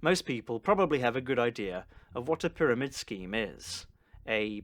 Most people probably have a good idea of what a pyramid scheme is. A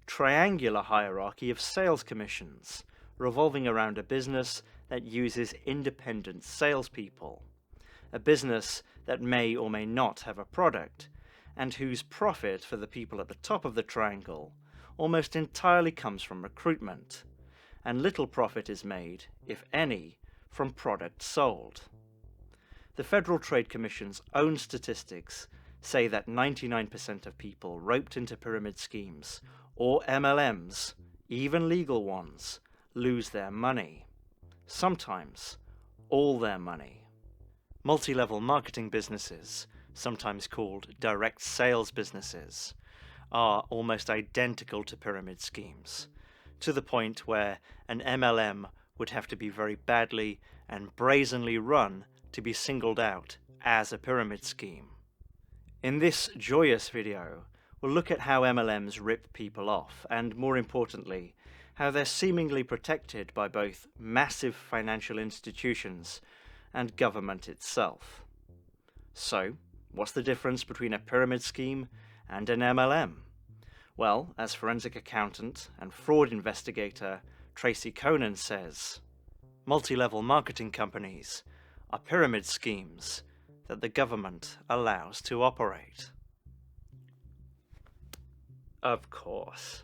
triangular hierarchy of sales commissions, revolving around a business that uses independent salespeople. A business that may or may not have a product, and whose profit for the people at the top of the triangle almost entirely comes from recruitment, and little profit is made, if any, from products sold. The Federal Trade Commission's own statistics say that 99% of people roped into pyramid schemes, or MLMs, even legal ones, lose their money. Sometimes all their money. Multi-level marketing businesses, sometimes called direct sales businesses, are almost identical to pyramid schemes, to the point where an MLM would have to be very badly and brazenly run to be singled out as a pyramid scheme. In this joyous video, we'll look at how MLMs rip people off, and more importantly, how they're seemingly protected by both massive financial institutions and government itself. So, what's the difference between a pyramid scheme and an MLM? Well, as forensic accountant and fraud investigator Tracy Conan says, multi-level marketing companies are pyramid schemes that the government allows to operate. Of course.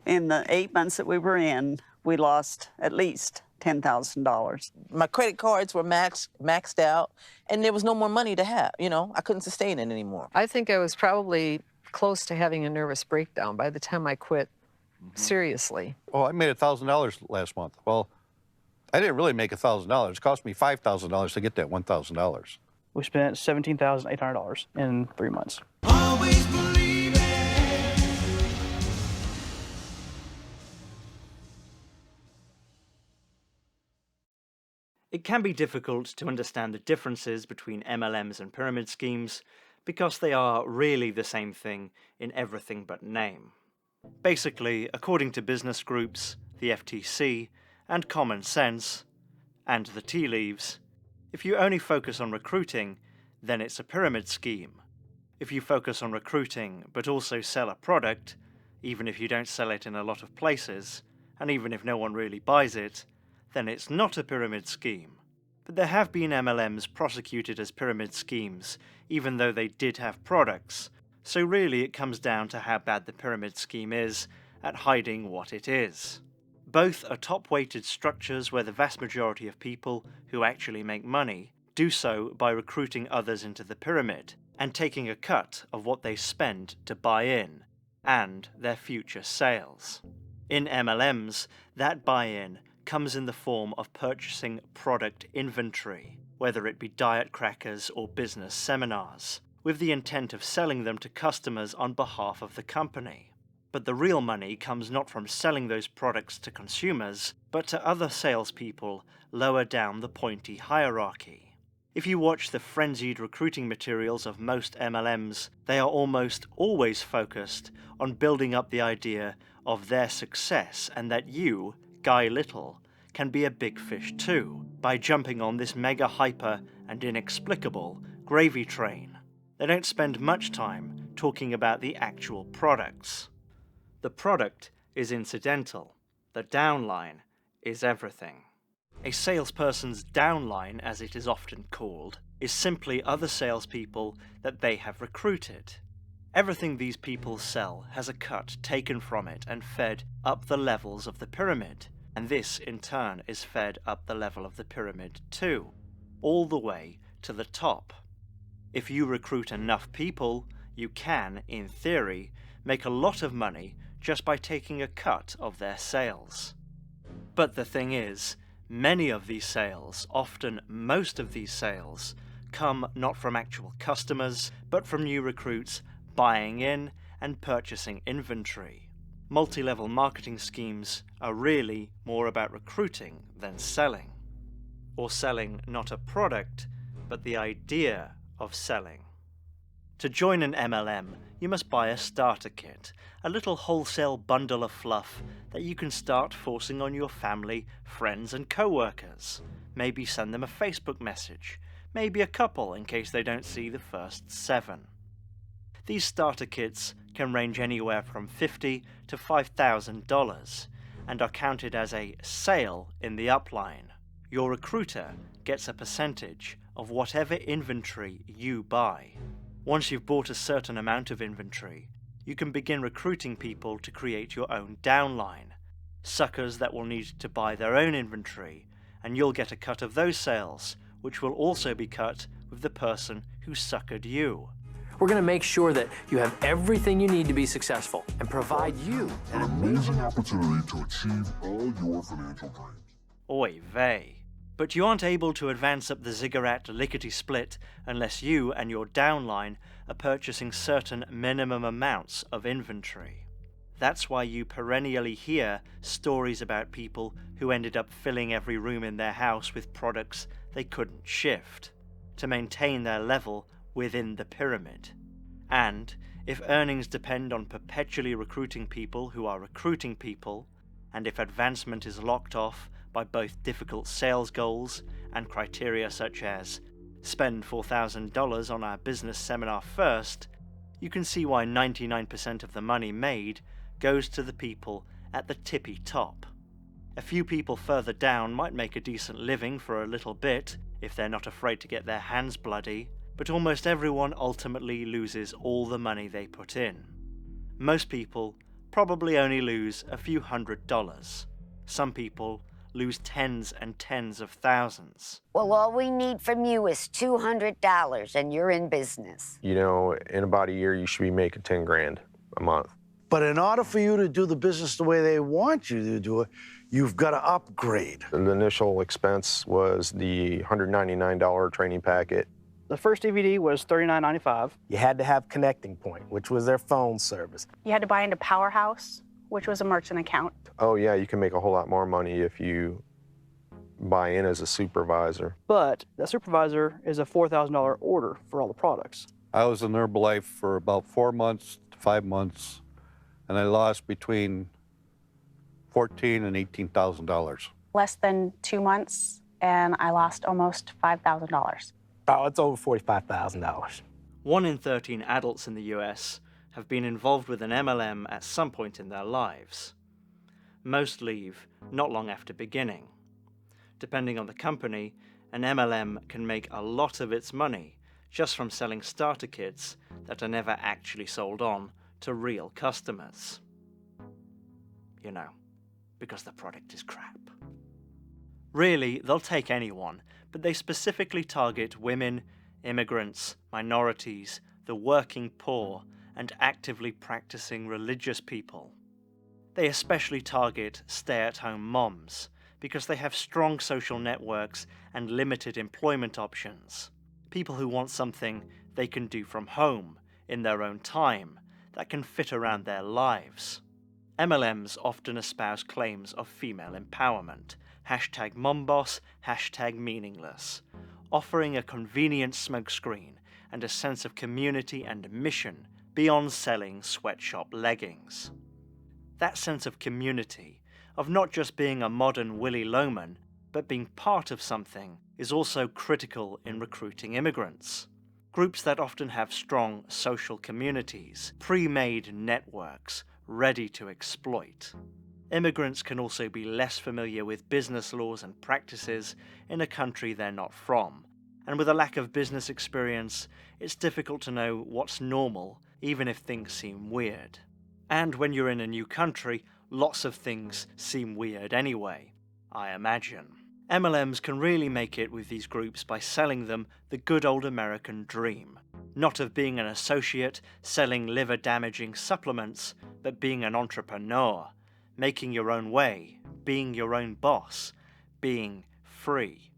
In the 8 months that we were in, we lost at least $10,000. My credit cards were maxed out, and there was no more money to have. I couldn't sustain it anymore. I think I was probably close to having a nervous breakdown by the time I quit seriously. Oh, I made $1,000 last month. Well, I didn't really make $1,000. It cost me $5,000 to get that $1,000. We spent $17,800 in 3 months. It can be difficult to understand the differences between MLMs and pyramid schemes because they are really the same thing in everything but name. Basically, according to business groups, the FTC, and common sense, and the tea leaves, if you only focus on recruiting, then it's a pyramid scheme. If you focus on recruiting but also sell a product, even if you don't sell it in a lot of places, and even if no one really buys it, then it's not a pyramid scheme. But there have been MLMs prosecuted as pyramid schemes, even though they did have products, so really it comes down to how bad the pyramid scheme is at hiding what it is. Both are top-weighted structures where the vast majority of people who actually make money do so by recruiting others into the pyramid and taking a cut of what they spend to buy in and their future sales. In MLMs, that buy-in comes in the form of purchasing product inventory, whether it be diet crackers or business seminars, with the intent of selling them to customers on behalf of the company. But the real money comes not from selling those products to consumers, but to other salespeople lower down the pointy hierarchy. If you watch the frenzied recruiting materials of most MLMs, they are almost always focused on building up the idea of their success and that you, Guy Little, can be a big fish too, by jumping on this mega hyper and inexplicable gravy train. They don't spend much time talking about the actual products. The product is incidental. The downline is everything. A salesperson's downline, as it is often called, is simply other salespeople that they have recruited. Everything these people sell has a cut taken from it and fed up the levels of the pyramid, and this in turn is fed up the level of the pyramid too, all the way to the top. If you recruit enough people, you can, in theory, make a lot of money just by taking a cut of their sales. But the thing is, many of these sales, often most of these sales, come not from actual customers, but from new recruits buying in and purchasing inventory. Multi-level marketing schemes are really more about recruiting than selling. Or selling not a product, but the idea of selling. To join an MLM, you must buy a starter kit, a little wholesale bundle of fluff that you can start forcing on your family, friends and co-workers. Maybe send them a Facebook message, maybe a couple in case they don't see the first 7. These starter kits can range anywhere from $50 to $5,000 and are counted as a sale in the upline. Your recruiter gets a percentage of whatever inventory you buy. Once you've bought a certain amount of inventory, you can begin recruiting people to create your own downline, suckers that will need to buy their own inventory, and you'll get a cut of those sales, which will also be cut with the person who suckered you. We're going to make sure that you have everything you need to be successful and provide you an amazing opportunity to achieve all your financial dreams. Oy vey. But you aren't able to advance up the ziggurat lickety-split unless you and your downline are purchasing certain minimum amounts of inventory. That's why you perennially hear stories about people who ended up filling every room in their house with products they couldn't shift, to maintain their level within the pyramid. And if earnings depend on perpetually recruiting people who are recruiting people, and if advancement is locked off by both difficult sales goals and criteria such as spend $4,000 on our business seminar first, you can see why 99% of the money made goes to the people at the tippy top. A few people further down might make a decent living for a little bit if they're not afraid to get their hands bloody, but almost everyone ultimately loses all the money they put in. Most people probably only lose a few $100s. Some people lose tens and tens of thousands. Well, all we need from you is $200 and you're in business. You know, in about a year, you should be making 10 grand a month. But in order for you to do the business the way they want you to do it, you've got to upgrade. The initial expense was the $199 training packet. The first DVD was $39.95. You had to have Connecting Point, which was their phone service. You had to buy into Powerhouse, which was a merchant account. Oh yeah, you can make a whole lot more money if you buy in as a supervisor. But that supervisor is a $4,000 order for all the products. I was in Herbalife for about 4 months to 5 months, and I lost between $14,000 and $18,000. Less than 2 months, and I lost almost $5,000. Oh, it's over $45,000. 1 in 13 adults in the US have been involved with an MLM at some point in their lives. Most leave not long after beginning. Depending on the company, an MLM can make a lot of its money just from selling starter kits that are never actually sold on to real customers. You know, because the product is crap. Really, they'll take anyone, but they specifically target women, immigrants, minorities, the working poor, and actively practicing religious people. They especially target stay-at-home moms because they have strong social networks and limited employment options. People who want something they can do from home, in their own time, that can fit around their lives. MLMs often espouse claims of female empowerment, #momboss, #meaningless, offering a convenient smokescreen and a sense of community and mission beyond selling sweatshop leggings. That sense of community, of not just being a modern Willy Loman, but being part of something, is also critical in recruiting immigrants. Groups that often have strong social communities, pre-made networks, ready to exploit. Immigrants can also be less familiar with business laws and practices in a country they're not from, and with a lack of business experience, it's difficult to know what's normal, even if things seem weird. And when you're in a new country, lots of things seem weird anyway, I imagine. MLMs can really make it with these groups by selling them the good old American dream. Not of being an associate selling liver-damaging supplements, but being an entrepreneur, making your own way, being your own boss, being free.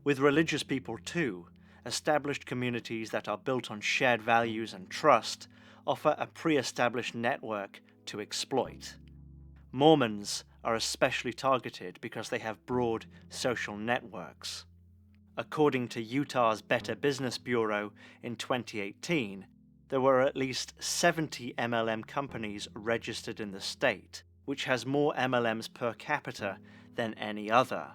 With religious people too, established communities that are built on shared values and trust offer a pre-established network to exploit. Mormons are especially targeted because they have broad social networks. According to Utah's Better Business Bureau in 2018, There were at least 70 MLM companies registered in the state, which has more MLMs per capita than any other.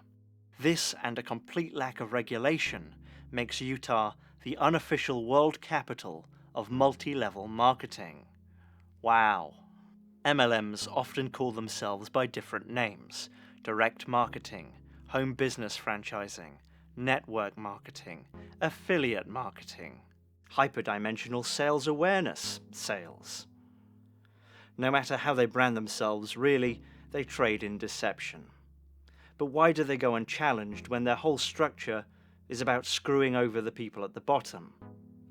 This and a complete lack of regulation makes Utah the unofficial world capital of multi-level marketing. Wow. MLMs often call themselves by different names: direct marketing, home business franchising, network marketing, affiliate marketing, hyperdimensional sales awareness sales. No matter how they brand themselves, really, they trade in deception. But why do they go unchallenged when their whole structure is about screwing over the people at the bottom?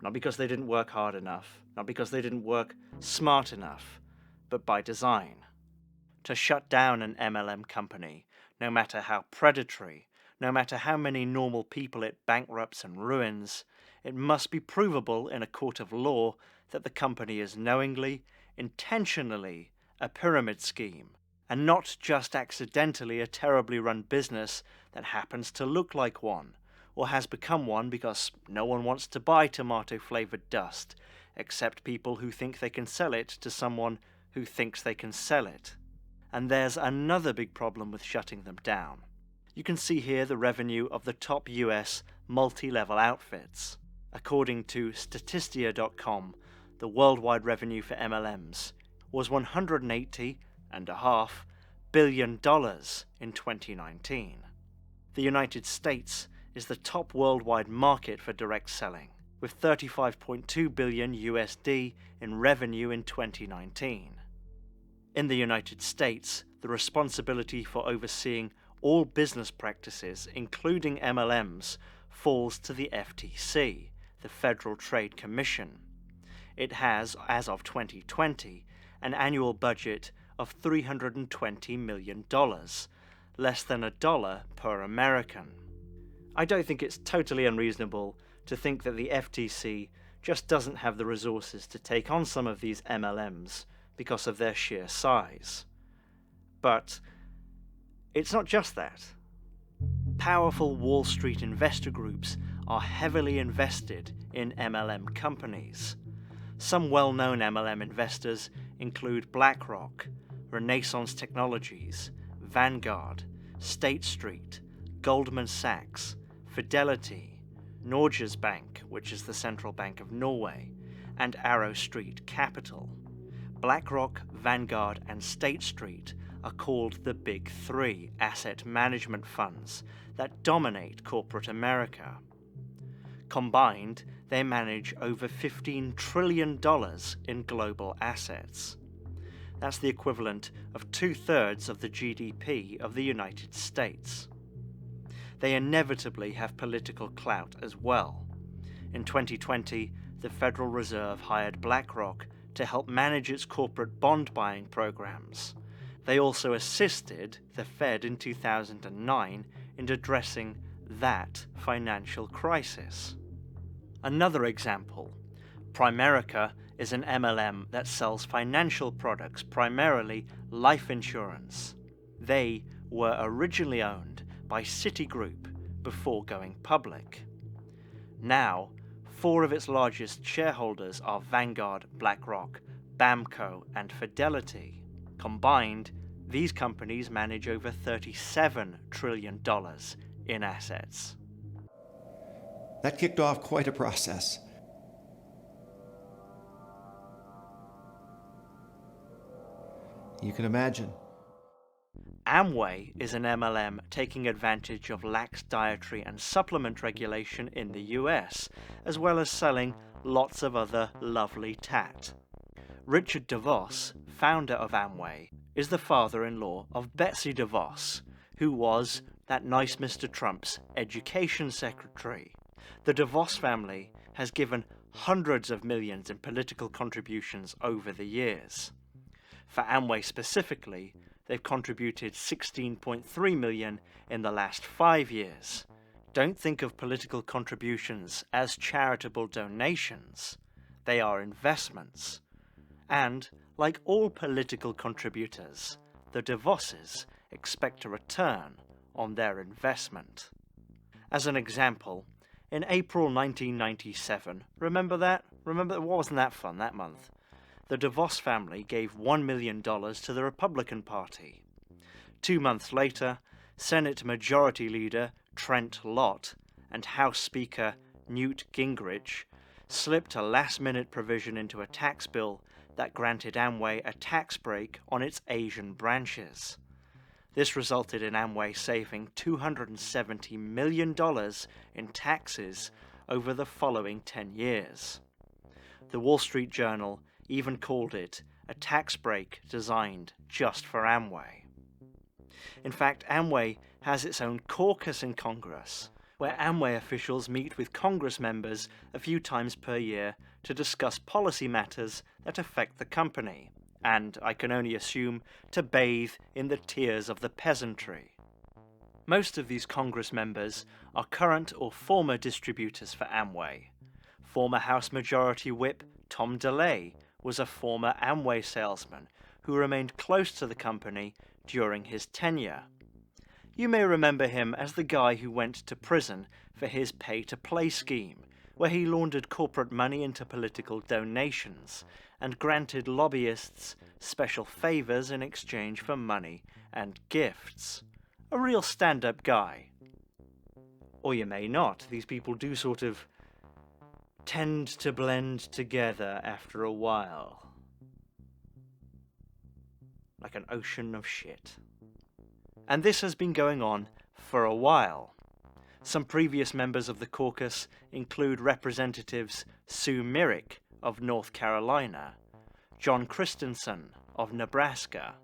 Not because they didn't work hard enough, not because they didn't work smart enough, but by design. To shut down an MLM company, no matter how predatory, no matter how many normal people it bankrupts and ruins, it must be provable in a court of law that the company is knowingly, intentionally a pyramid scheme, and not just accidentally a terribly run business that happens to look like one, or has become one because no one wants to buy tomato-flavored dust, except people who think they can sell it to someone who thinks they can sell it. And there's another big problem with shutting them down. You can see here the revenue of the top US multi-level outfits. According to Statista.com, the worldwide revenue for MLMs was $180.5 billion in 2019. The United States is the top worldwide market for direct selling, with $35.2 billion USD in revenue in 2019. In the United States, the responsibility for overseeing all business practices, including MLMs, falls to the FTC, the Federal Trade Commission. It has, as of 2020, an annual budget of $320 million, less than $1 per American. I don't think it's totally unreasonable to think that the FTC just doesn't have the resources to take on some of these MLMs because of their sheer size. But it's not just that. Powerful Wall Street investor groups are heavily invested in MLM companies. Some well-known MLM investors include BlackRock, Renaissance Technologies, Vanguard, State Street, Goldman Sachs, Fidelity, Norges Bank, which is the central bank of Norway, and Arrow Street Capital. BlackRock, Vanguard, and State Street are called the Big Three asset management funds that dominate corporate America. Combined, they manage over $15 trillion in global assets. That's the equivalent of 2/3 of the GDP of the United States. They inevitably have political clout as well. In 2020, the Federal Reserve hired BlackRock to help manage its corporate bond buying programs. They also assisted the Fed in 2009 in addressing that financial crisis. Another example, Primerica is an MLM that sells financial products, primarily life insurance. They were originally owned by Citigroup before going public. Now, 4 of its largest shareholders are Vanguard, BlackRock, BAMCO, and Fidelity. Combined, these companies manage over $37 trillion in assets. That kicked off quite a process. You can imagine. Amway is an MLM taking advantage of lax dietary and supplement regulation in the US, as well as selling lots of other lovely tat. Richard DeVos, founder of Amway, is the father-in-law of Betsy DeVos, who was that nice Mr. Trump's education secretary. The DeVos family has given hundreds of millions in political contributions over the years. For Amway specifically, they've contributed $16.3 million in the last 5 years. Don't think of political contributions as charitable donations. They are investments. And, like all political contributors, the DeVosses expect a return on their investment. As an example, in April 1997, remember that? Remember, what wasn't that fun that month? The DeVos family gave $1 million to the Republican Party. 2 months later, Senate Majority Leader Trent Lott and House Speaker Newt Gingrich slipped a last-minute provision into a tax bill that granted Amway a tax break on its Asian branches. This resulted in Amway saving $270 million in taxes over the following 10 years. The Wall Street Journal even called it a tax break designed just for Amway. In fact, Amway has its own caucus in Congress, where Amway officials meet with Congress members a few times per year to discuss policy matters that affect the company, and, I can only assume, to bathe in the tears of the peasantry. Most of these Congress members are current or former distributors for Amway. Former House Majority Whip Tom DeLay was a former Amway salesman who remained close to the company during his tenure. You may remember him as the guy who went to prison for his pay-to-play scheme, where he laundered corporate money into political donations and granted lobbyists special favors in exchange for money and gifts. A real stand-up guy. Or you may not. These people do sort of tend to blend together after a while. Like an ocean of shit. And this has been going on for a while. Some previous members of the caucus include Representatives Sue Myrick of North Carolina, John Christensen of Nebraska,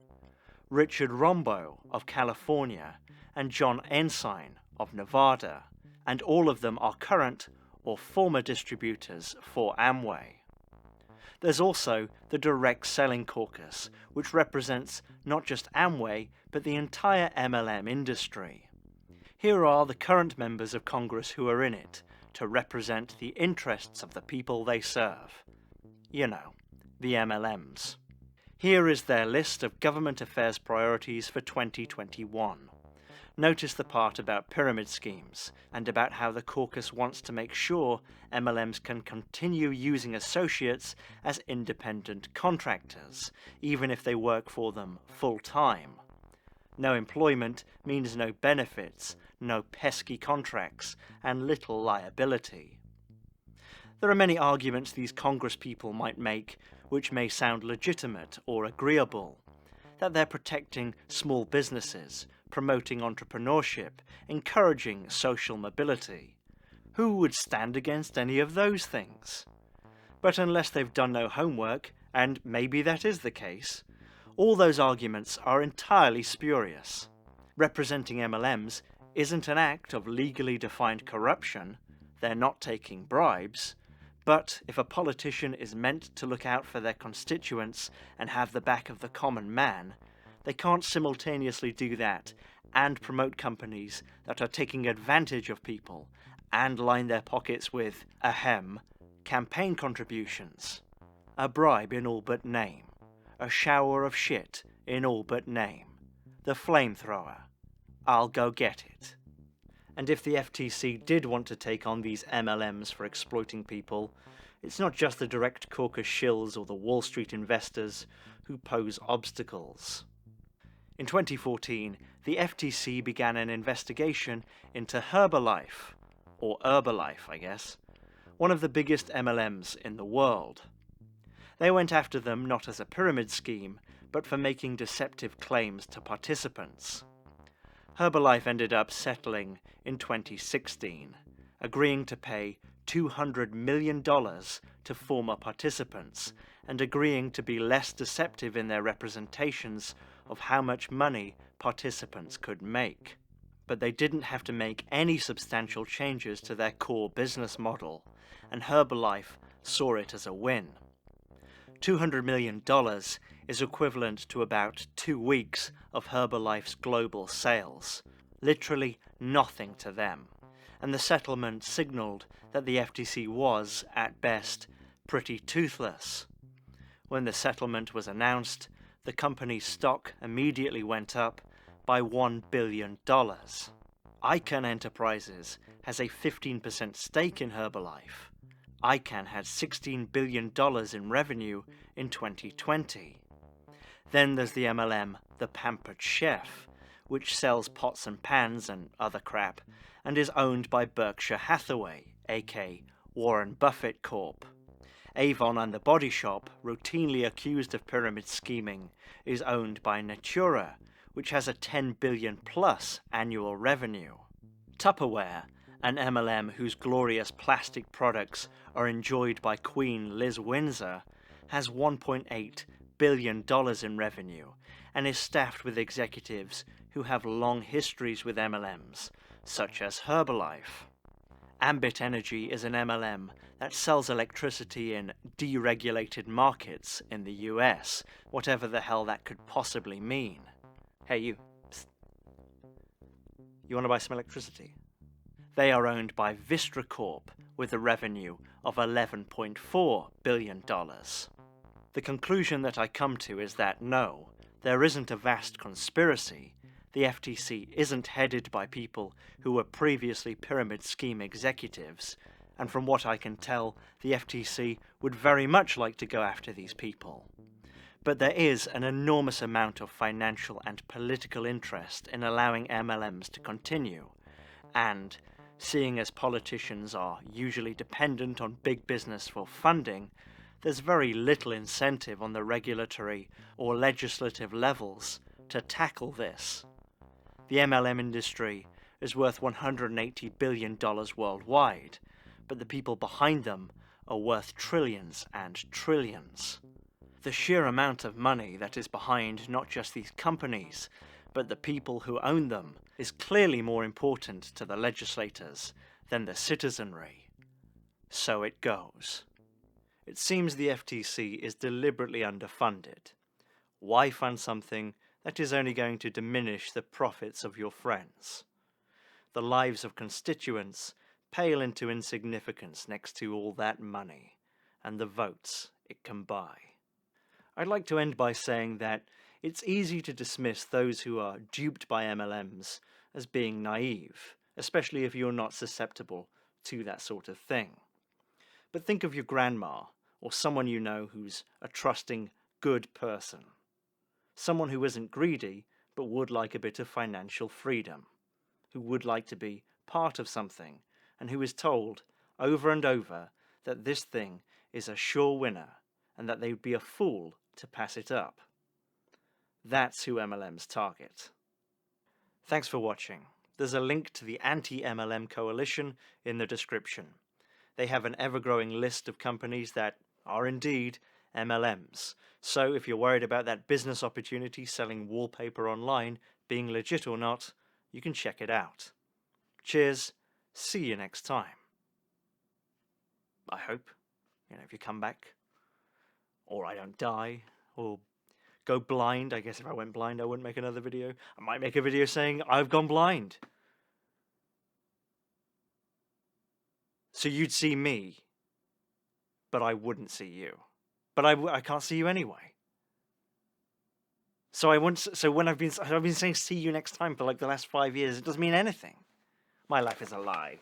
Richard Rombo of California, and John Ensign of Nevada, and all of them are current or former distributors for Amway. There's also the Direct Selling Caucus, which represents not just Amway, but the entire MLM industry. Here are the current members of Congress who are in it, to represent the interests of the people they serve. You know, the MLMs. Here is their list of government affairs priorities for 2021. Notice the part about pyramid schemes, and about how the caucus wants to make sure MLMs can continue using associates as independent contractors, even if they work for them full-time. No employment means no benefits, no pesky contracts, and little liability. There are many arguments these Congress people might make which may sound legitimate or agreeable, that they're protecting small businesses, promoting entrepreneurship, encouraging social mobility. Who would stand against any of those things? But unless they've done no homework, and maybe that is the case, all those arguments are entirely spurious. Representing MLMs isn't an act of legally defined corruption, they're not taking bribes, but if a politician is meant to look out for their constituents and have the back of the common man, they can't simultaneously do that and promote companies that are taking advantage of people and line their pockets with, campaign contributions. A bribe in all but name. A shower of shit in all but name. The flamethrower. I'll go get it. And if the FTC did want to take on these MLMs for exploiting people, it's not just the direct caucus shills or the Wall Street investors who pose obstacles. In 2014, the FTC began an investigation into Herbalife, or Herbalife, I guess, one of the biggest MLMs in the world. They went after them not as a pyramid scheme, but for making deceptive claims to participants. Herbalife ended up settling in 2016, agreeing to pay $200 million to former participants and agreeing to be less deceptive in their representations of how much money participants could make. But they didn't have to make any substantial changes to their core business model, and Herbalife saw it as a win. $200 million is equivalent to about 2 weeks of Herbalife's global sales. Literally nothing to them. And the settlement signaled that the FTC was, at best, pretty toothless. When the settlement was announced, the company's stock immediately went up by $1 billion. Icahn Enterprises has a 15% stake in Herbalife. ICANN had $16 billion in revenue in 2020. Then there's the MLM The Pampered Chef, which sells pots and pans and other crap, and is owned by Berkshire Hathaway, aka Warren Buffett Corp. Avon and The Body Shop, routinely accused of pyramid scheming, is owned by Natura, which has a $10 billion plus annual revenue. Tupperware, an MLM whose glorious plastic products are enjoyed by Queen Liz Windsor, has $1.8 billion in revenue and is staffed with executives who have long histories with MLMs, such as Herbalife. Ambit Energy is an MLM that sells electricity in deregulated markets in the US, whatever the hell that could possibly mean. Hey, you. Psst. You want to buy some electricity? They are owned by Vistra Corp with a revenue of $11.4 billion. The conclusion that I come to is that no, there isn't a vast conspiracy. The FTC isn't headed by people who were previously pyramid scheme executives, and from what I can tell, the FTC would very much like to go after these people. But there is an enormous amount of financial and political interest in allowing MLMs to continue, and seeing as politicians are usually dependent on big business for funding, there's very little incentive on the regulatory or legislative levels to tackle this. The MLM industry is worth $180 billion worldwide, but the people behind them are worth trillions and trillions. The sheer amount of money that is behind not just these companies, but the people who own them, is clearly more important to the legislators than the citizenry. So it goes. It seems the FTC is deliberately underfunded. Why fund something that is only going to diminish the profits of your friends? The lives of constituents pale into insignificance next to all that money and the votes it can buy. I'd like to end by saying that it's easy to dismiss those who are duped by MLMs as being naive, especially if you're not susceptible to that sort of thing. But think of your grandma, or someone you know who's a trusting, good person. Someone who isn't greedy, but would like a bit of financial freedom, who would like to be part of something, and who is told over and over that this thing is a sure winner, and that they would be a fool to pass it up. That's who MLMs target. Thanks for watching. There's a link to the Anti-MLM Coalition in the description. They have an ever-growing list of companies that are indeed MLMs. So if you're worried about that business opportunity selling wallpaper online being legit or not, you can check it out. Cheers. See you next time. I hope. If you come back. Or I don't die. Or go blind. I guess if I went blind, I wouldn't make another video. I might make a video saying I've gone blind. So you'd see me, but I wouldn't see you. But I can't see you anyway. So when I've been saying see you next time for like the last 5 years, it doesn't mean anything. My life is a lie.